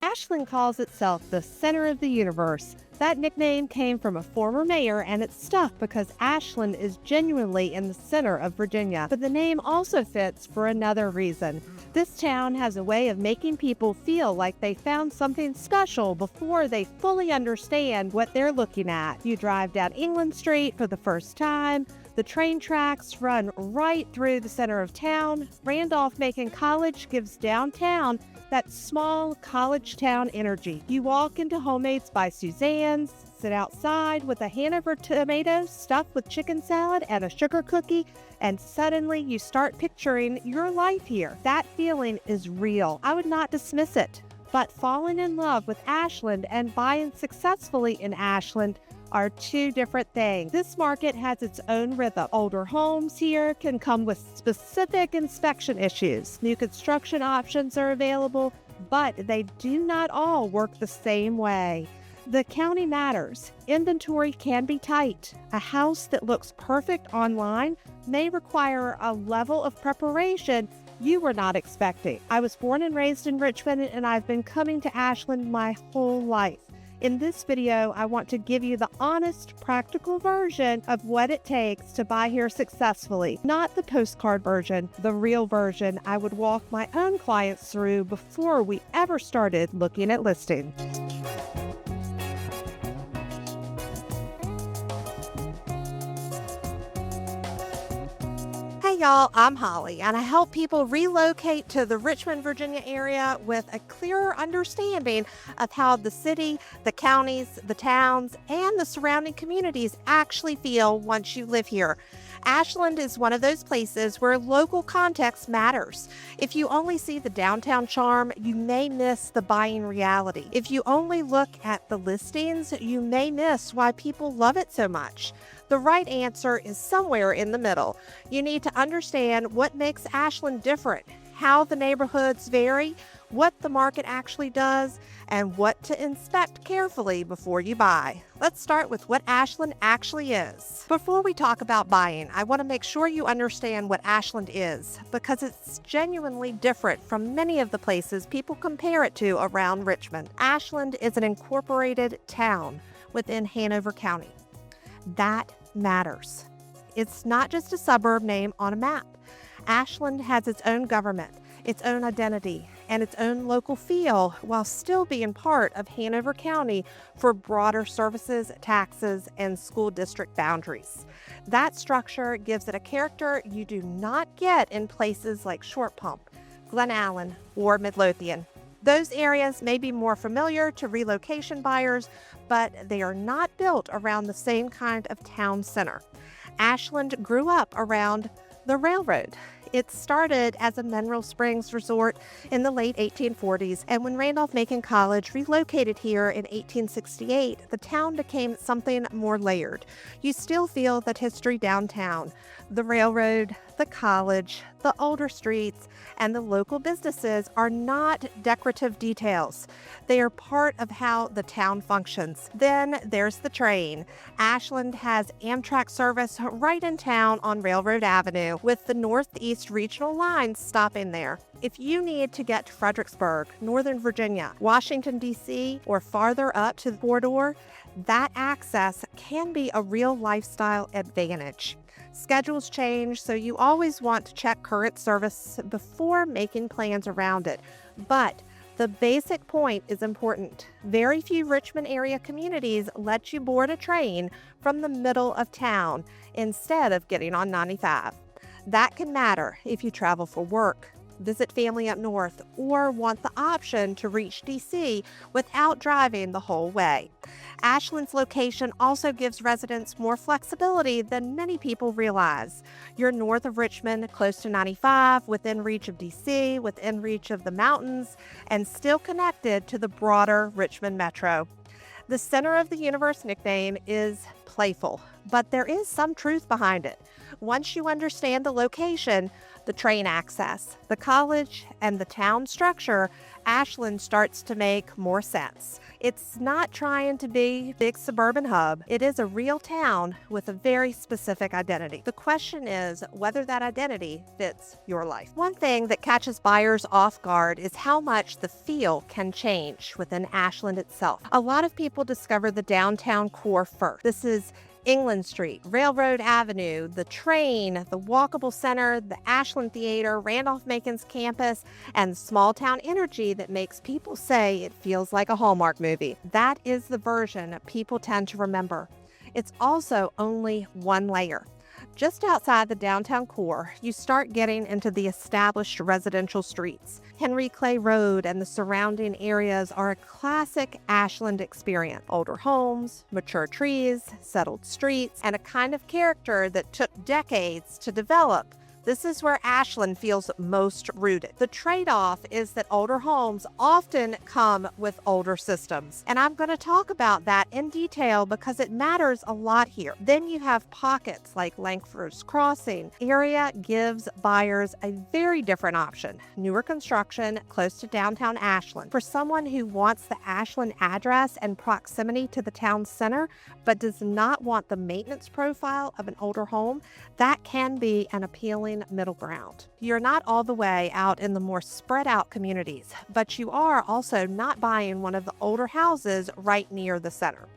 Ashland calls itself the center of the universe. That nickname came from a former mayor, and it's stuck because Ashland is genuinely in the center of Virginia. But the name also fits for another reason. This town has a way of making people feel like they found something special before they fully understand what they're looking at. You drive down England Street for the first time. The train tracks run right through the center of town. Randolph-Macon College gives downtown that small college town energy. You walk into Homemade's by Suzanne's, sit outside with a Hanover tomato stuffed with chicken salad and a sugar cookie, and suddenly you start picturing your life here. That feeling is real. I would not dismiss it, but falling in love with Ashland and buying successfully in Ashland are two different things. This market has its own rhythm. Older homes here can come with specific inspection issues. New construction options are available, but they do not all work the same way. The county matters. Inventory can be tight. A house that looks perfect online may require a level of preparation you were not expecting. I was born and raised in Richmond, and I've been coming to Ashland my whole life. In this video, I want to give you the honest, practical version of what it takes to buy here successfully. Not the postcard version, the real version I would walk my own clients through before we ever started looking at listings. Hey y'all, I'm Holly, and I help people relocate to the Richmond, Virginia area with a clearer understanding of how the city, the counties, the towns, and the surrounding communities actually feel once you live here. Ashland is one of those places where local context matters. If you only see the downtown charm, you may miss the buying reality. If you only look at the listings, you may miss why people love it so much. The right answer is somewhere in the middle. You need to understand what makes Ashland different, how the neighborhoods vary, what the market actually does, and what to inspect carefully before you buy. Let's start with what Ashland actually is. Before we talk about buying, I want to make sure you understand what Ashland is, because it's genuinely different from many of the places people compare it to around Richmond. Ashland is an incorporated town within Hanover County. That matters. It's not just a suburb name on a map. Ashland has its own government, its own identity, and its own local feel while still being part of Hanover County for broader services, taxes, and school district boundaries. That structure gives it a character you do not get in places like Short Pump, Glen Allen, or Midlothian. Those areas may be more familiar to relocation buyers, but they are not built around the same kind of town center. Ashland grew up around the railroad. It started as a mineral springs resort in the late 1840s, and when Randolph-Macon College relocated here in 1868, the town became something more layered. You still feel that history downtown. The railroad, the college, the older streets, and the local businesses are not decorative details. They are part of how the town functions. Then there's the train. Ashland has Amtrak service right in town on Railroad Avenue, with the Northeast Regional Line stopping there. If you need to get to Fredericksburg, Northern Virginia, Washington, D.C., or farther up to the corridor, that access can be a real lifestyle advantage. Schedules change, so you always want to check current service before making plans around it. But the basic point is important. Very few Richmond area communities let you board a train from the middle of town instead of getting on 95. That can matter if you travel for work, visit family up north, or want the option to reach DC without driving the whole way. Ashland's location also gives residents more flexibility than many people realize. You're north of Richmond, close to 95, within reach of DC, within reach of the mountains, and still connected to the broader Richmond metro. The center of the universe nickname is playful, but there is some truth behind it. Once you understand the location, the train access, the college, and the town structure, Ashland starts to make more sense. It's not trying to be a big suburban hub. It is a real town with a very specific identity. The question is whether that identity fits your life. One thing that catches buyers off guard is how much the feel can change within Ashland itself. A lot of people discover the downtown core first. This is England Street, Railroad Avenue, the train, the walkable center, the Ashland Theater, Randolph-Macon's campus, and small town energy that makes people say it feels like a Hallmark movie. That is the version people tend to remember. It's also only one layer. Just outside the downtown core, you start getting into the established residential streets. Henry Clay Road and the surrounding areas are a classic Ashland experience. Older homes, mature trees, settled streets, and a kind of character that took decades to develop. This is where Ashland feels most rooted. The trade-off is that older homes often come with older systems. And I'm going to talk about that in detail because it matters a lot here. Then you have pockets like Lanfords Crossing. Area gives buyers a very different option. Newer construction close to downtown Ashland. For someone who wants the Ashland address and proximity to the town center, but does not want the maintenance profile of an older home, that can be an appealing middle ground. You're not all the way out in the more spread out communities, but you are also not buying one of the older houses right near the center.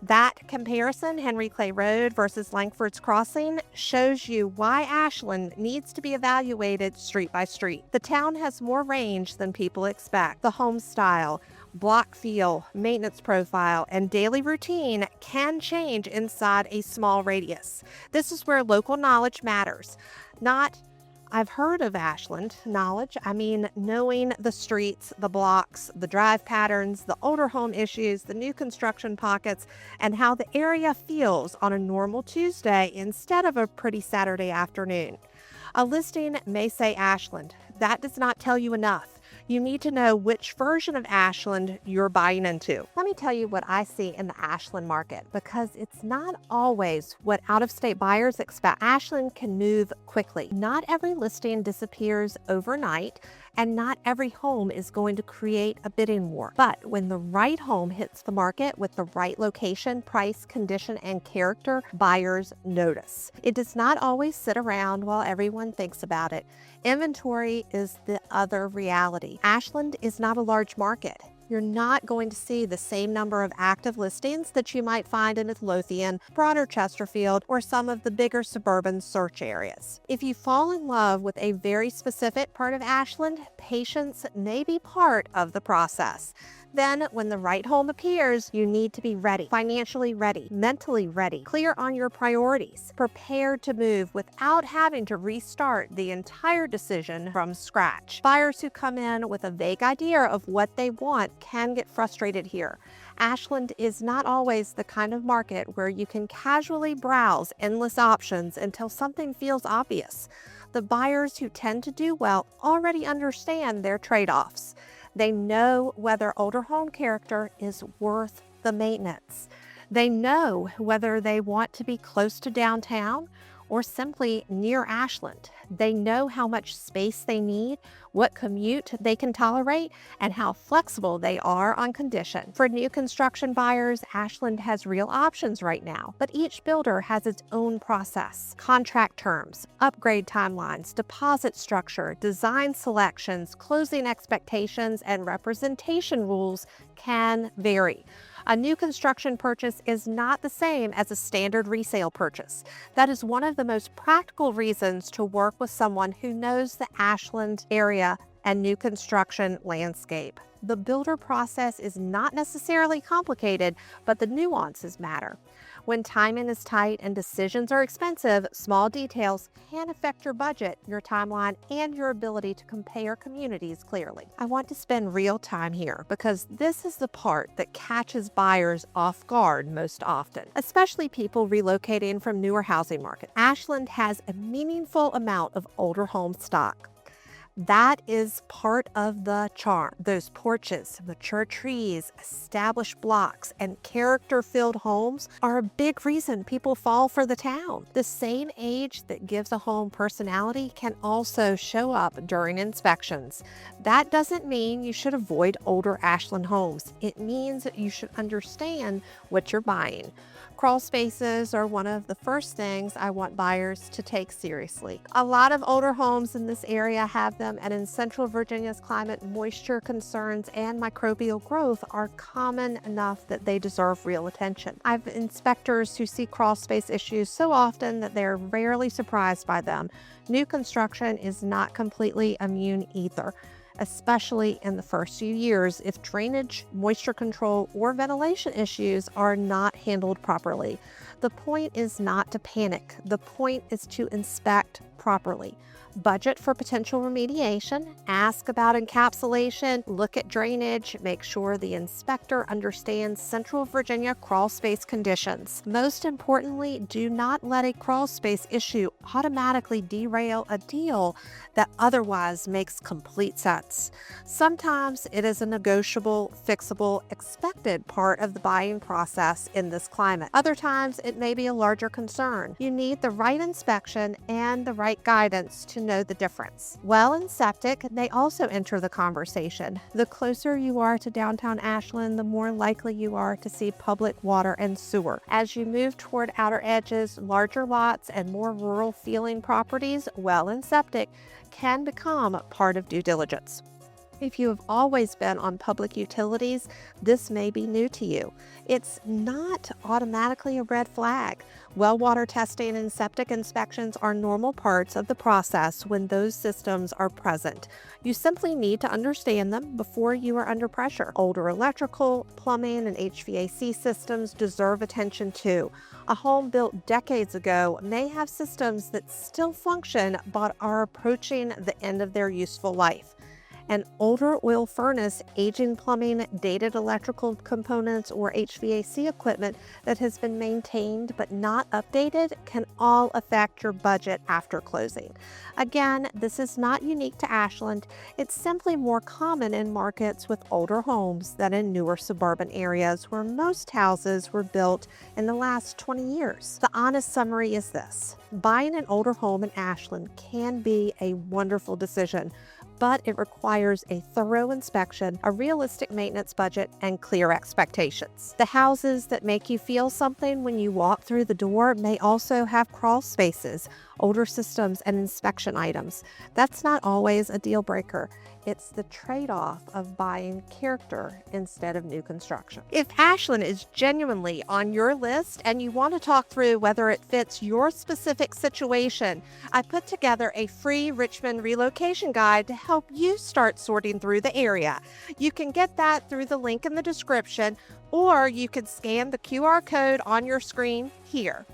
That comparison, Henry Clay Road versus Lanfords Crossing, shows you why Ashland needs to be evaluated street by street. The town has more range than people expect. The home style, block feel, maintenance profile, and daily routine can change inside a small radius. This is where local knowledge matters. Not I've heard of Ashland knowledge. I mean, knowing the streets, the blocks, the drive patterns, the older home issues, the new construction pockets, and how the area feels on a normal Tuesday instead of a pretty Saturday afternoon. A listing may say Ashland. That does not tell you enough. You need to know which version of Ashland you're buying into. Let me tell you what I see in the Ashland market, because it's not always what out-of-state buyers expect. Ashland can move quickly. Not every listing disappears overnight, and not every home is going to create a bidding war. But when the right home hits the market with the right location, price, condition, and character, buyers notice. It does not always sit around while everyone thinks about it. Inventory is the other reality. Ashland is not a large market. You're not going to see the same number of active listings that you might find in Midlothian, broader Chesterfield, or some of the bigger suburban search areas. If you fall in love with a very specific part of Ashland, patience may be part of the process. Then, when the right home appears, you need to be ready, financially ready, mentally ready, clear on your priorities, prepared to move without having to restart the entire decision from scratch. Buyers who come in with a vague idea of what they want can get frustrated here. Ashland is not always the kind of market where you can casually browse endless options until something feels obvious. The buyers who tend to do well already understand their trade-offs. They know whether older home character is worth the maintenance. They know whether they want to be close to downtown or simply near Ashland. They know how much space they need, what commute they can tolerate, and how flexible they are on condition. For new construction buyers, Ashland has real options right now, but each builder has its own process. Contract terms, upgrade timelines, deposit structure, design selections, closing expectations, and representation rules can vary. A new construction purchase is not the same as a standard resale purchase. That is one of the most practical reasons to work with someone who knows the Ashland area and new construction landscape. The builder process is not necessarily complicated, but the nuances matter. When timing is tight and decisions are expensive, small details can affect your budget, your timeline, and your ability to compare communities clearly. I want to spend real time here because this is the part that catches buyers off guard most often, especially people relocating from newer housing markets. Ashland has a meaningful amount of older home stock. That is part of the charm. Those porches, mature trees, established blocks, and character-filled homes are a big reason people fall for the town. The same age that gives a home personality can also show up during inspections. That doesn't mean you should avoid older Ashland homes. It means that you should understand what you're buying. Crawl spaces are one of the first things I want buyers to take seriously. A lot of older homes in this area have them, and in Central Virginia's climate, moisture concerns and microbial growth are common enough that they deserve real attention. I have inspectors who see crawl space issues so often that they're rarely surprised by them. New construction is not completely immune either, especially in the first few years if drainage, moisture control, or ventilation issues are not handled properly. The point is not to panic. The point is to inspect properly. Budget for potential remediation, ask about encapsulation, look at drainage, make sure the inspector understands Central Virginia crawl space conditions. Most importantly, do not let a crawl space issue automatically derail a deal that otherwise makes complete sense. Sometimes it is a negotiable, fixable, expected part of the buying process in this climate. Other times it may be a larger concern. You need the right inspection and the right guidance to know the difference. Well and septic, they also enter the conversation. The closer you are to downtown Ashland, the more likely you are to see public water and sewer. As you move toward outer edges, larger lots, and more rural feeling properties, well and septic can become part of due diligence. If you have always been on public utilities, this may be new to you. It's not automatically a red flag. Well water testing and septic inspections are normal parts of the process when those systems are present. You simply need to understand them before you are under pressure. Older electrical, plumbing, and HVAC systems deserve attention too. A home built decades ago may have systems that still function but are approaching the end of their useful life. An older oil furnace, aging plumbing, dated electrical components, or HVAC equipment that has been maintained but not updated can all affect your budget after closing. Again, this is not unique to Ashland. It's simply more common in markets with older homes than in newer suburban areas where most houses were built in the last 20 years. The honest summary is this: buying an older home in Ashland can be a wonderful decision, but it requires a thorough inspection, a realistic maintenance budget, and clear expectations. The houses that make you feel something when you walk through the door may also have crawl spaces, older systems, and inspection items. That's not always a deal breaker. It's the trade-off of buying character instead of new construction. If Ashland is genuinely on your list and you want to talk through whether it fits your specific situation, I put together a free Richmond relocation guide to help you start sorting through the area. You can get that through the link in the description, or you can scan the QR code on your screen here.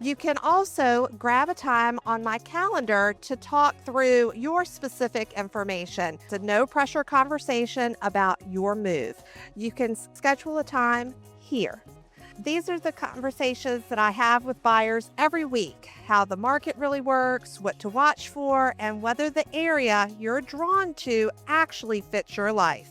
You can also grab a time on my calendar to talk through your specific information. It's a no-pressure conversation about your move. You can schedule a time here. These are the conversations that I have with buyers every week: how the market really works, what to watch for, and whether the area you're drawn to actually fits your life.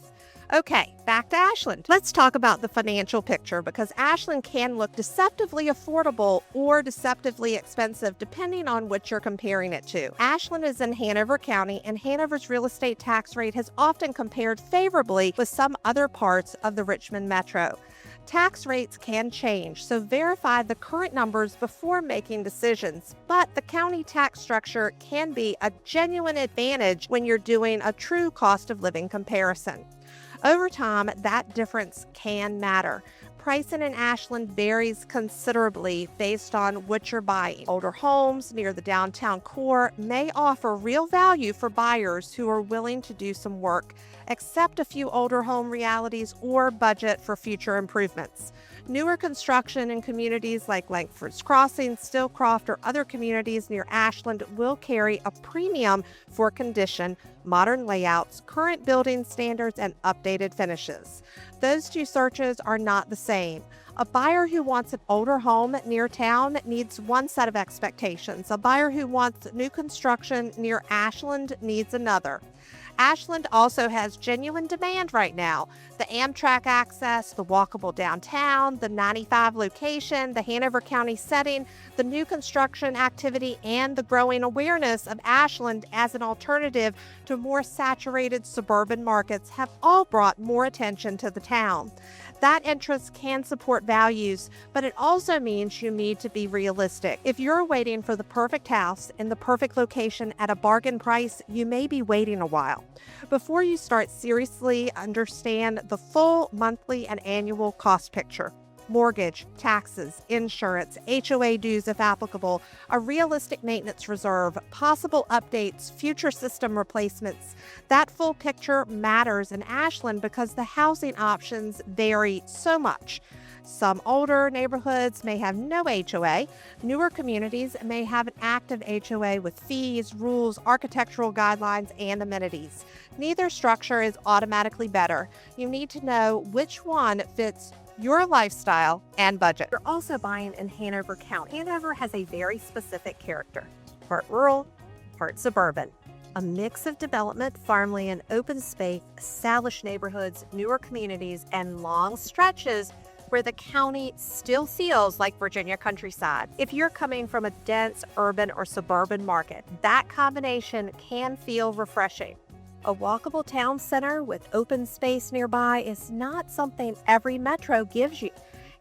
Okay, back to Ashland. Let's talk about the financial picture, because Ashland can look deceptively affordable or deceptively expensive depending on what you're comparing it to. Ashland is in Hanover County, and Hanover's real estate tax rate has often compared favorably with some other parts of the Richmond metro. Tax rates can change, so verify the current numbers before making decisions. But the county tax structure can be a genuine advantage when you're doing a true cost of living comparison. Over time, that difference can matter. Pricing in Ashland varies considerably based on what you're buying. Older homes near the downtown core may offer real value for buyers who are willing to do some work, accept a few older home realities, or budget for future improvements. Newer construction in communities like Lanfords Crossing, Stillcroft, or other communities near Ashland will carry a premium for condition, modern layouts, current building standards, and updated finishes. Those two searches are not the same. A buyer who wants an older home near town needs one set of expectations. A buyer who wants new construction near Ashland needs another. Ashland also has genuine demand right now. The Amtrak access, the walkable downtown, the 95 location, the Hanover County setting, the new construction activity, and the growing awareness of Ashland as an alternative to more saturated suburban markets have all brought more attention to the town. That interest can support values, but it also means you need to be realistic. If you're waiting for the perfect house in the perfect location at a bargain price, you may be waiting a while. Before you start seriously, understand the full monthly and annual cost picture. Mortgage, taxes, insurance, HOA dues if applicable, a realistic maintenance reserve, possible updates, future system replacements. That full picture matters in Ashland because the housing options vary so much. Some older neighborhoods may have no HOA. Newer communities may have an active HOA with fees, rules, architectural guidelines, and amenities. Neither structure is automatically better. You need to know which one fits your lifestyle and budget. You're also buying in Hanover County. Hanover has a very specific character, part rural, part suburban. A mix of development, farmland, open space, established neighborhoods, newer communities, and long stretches where the county still feels like Virginia countryside. If you're coming from a dense urban or suburban market, that combination can feel refreshing. A walkable town center with open space nearby is not something every metro gives you.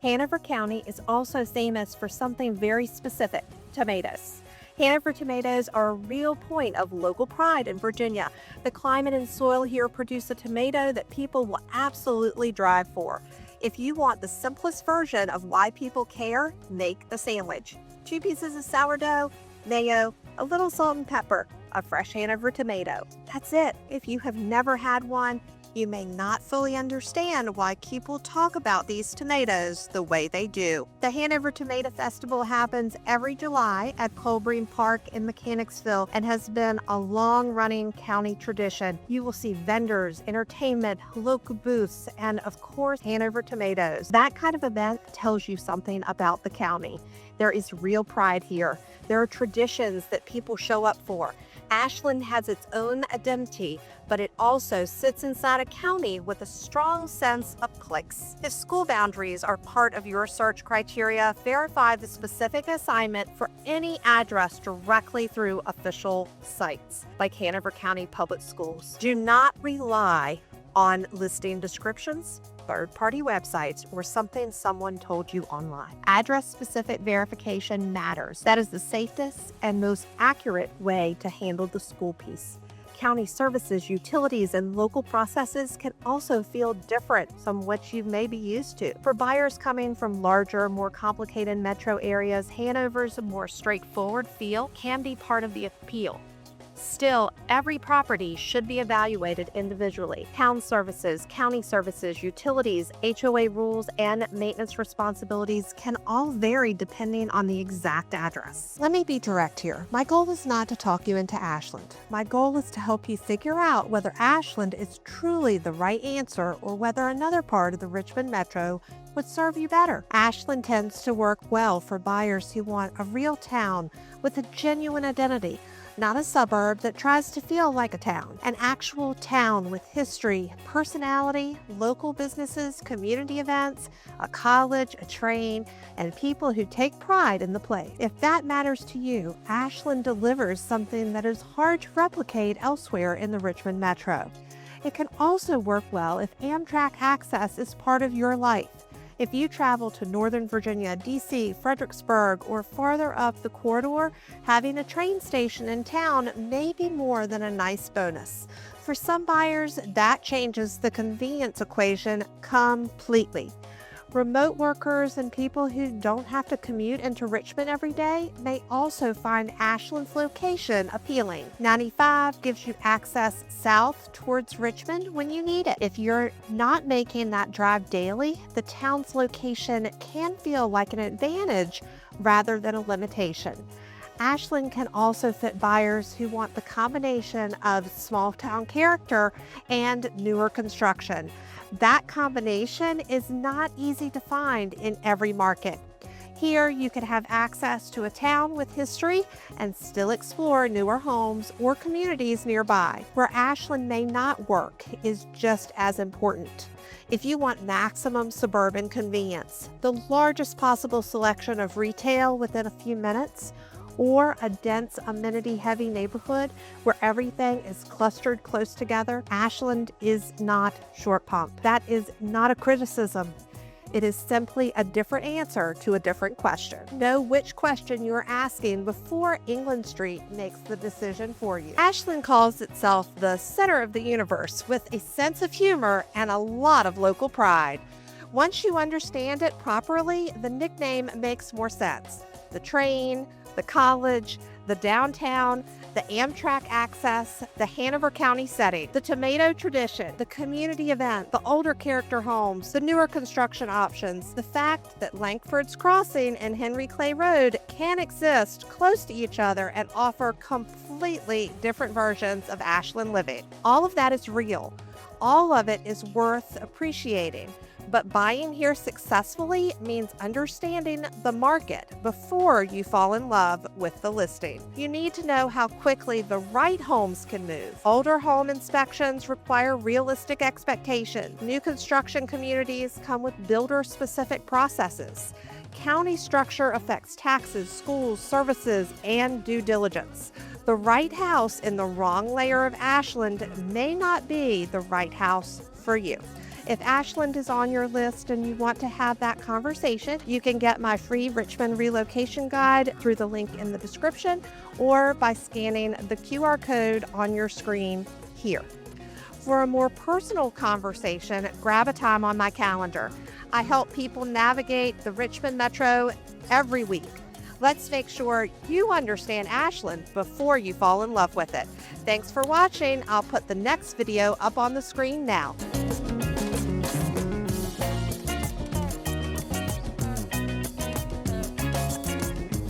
Hanover County is also famous for something very specific: tomatoes. Hanover tomatoes are a real point of local pride in Virginia. The climate and soil here produce a tomato that people will absolutely drive for. If you want the simplest version of why people care, make the sandwich. 2 pieces of sourdough, mayo, a little salt and pepper, a fresh Hanover tomato. That's it. If you have never had one, you may not fully understand why people talk about these tomatoes the way they do. The Hanover Tomato Festival happens every July at Colbreen Park in Mechanicsville and has been a long-running county tradition. You will see vendors, entertainment, local booths, and of course, Hanover tomatoes. That kind of event tells you something about the county. There is real pride here. There are traditions that people show up for. Ashland has its own identity, but it also sits inside a county with a strong sense of cliques. If school boundaries are part of your search criteria, verify the specific assignment for any address directly through official sites, like Hanover County Public Schools. Do not rely on listing descriptions, third-party websites, or something someone told you online. Address-specific verification matters. That is the safest and most accurate way to handle the school piece. County services, utilities, and local processes can also feel different from what you may be used to. For buyers coming from larger, more complicated metro areas, Hanover's more straightforward feel can be part of the appeal. Still, every property should be evaluated individually. Town services, county services, utilities, HOA rules, and maintenance responsibilities can all vary depending on the exact address. Let me be direct here. My goal is not to talk you into Ashland. My goal is to help you figure out whether Ashland is truly the right answer or whether another part of the Richmond Metro would serve you better. Ashland tends to work well for buyers who want a real town with a genuine identity. Not a suburb that tries to feel like a town. An actual town with history, personality, local businesses, community events, a college, a train, and people who take pride in the place. If that matters to you, Ashland delivers something that is hard to replicate elsewhere in the Richmond Metro. It can also work well if Amtrak access is part of your life. If you travel to Northern Virginia, D.C., Fredericksburg, or farther up the corridor, having a train station in town may be more than a nice bonus. For some buyers, that changes the convenience equation completely. Remote workers and people who don't have to commute into Richmond every day may also find Ashland's location appealing. 95 gives you access south towards Richmond when you need it. If you're not making that drive daily, the town's location can feel like an advantage rather than a limitation. Ashland can also fit buyers who want the combination of small town character and newer construction. That combination is not easy to find in every market. Here, you can have access to a town with history and still explore newer homes or communities nearby. Where Ashland may not work is just as important. If you want maximum suburban convenience, the largest possible selection of retail within a few minutes, or a dense, amenity-heavy neighborhood where everything is clustered close together, Ashland is not short pump. That is not a criticism. It is simply a different answer to a different question. Know which question you are asking before England Street makes the decision for you. Ashland calls itself the center of the universe with a sense of humor and a lot of local pride. Once you understand it properly, the nickname makes more sense. The train, the college, the downtown, the Amtrak access, the Hanover County setting, the tomato tradition, the community event, the older character homes, the newer construction options, the fact that Lanfords Crossing and Henry Clay Road can exist close to each other and offer completely different versions of Ashland living. All of that is real. All of it is worth appreciating. But buying here successfully means understanding the market before you fall in love with the listing. You need to know how quickly the right homes can move. Older home inspections require realistic expectations. New construction communities come with builder-specific processes. County structure affects taxes, schools, services, and due diligence. The right house in the wrong layer of Ashland may not be the right house for you. If Ashland is on your list and you want to have that conversation, you can get my free Richmond relocation guide through the link in the description or by scanning the QR code on your screen here. For a more personal conversation, grab a time on my calendar. I help people navigate the Richmond Metro every week. Let's make sure you understand Ashland before you fall in love with it. Thanks for watching. I'll put the next video up on the screen now.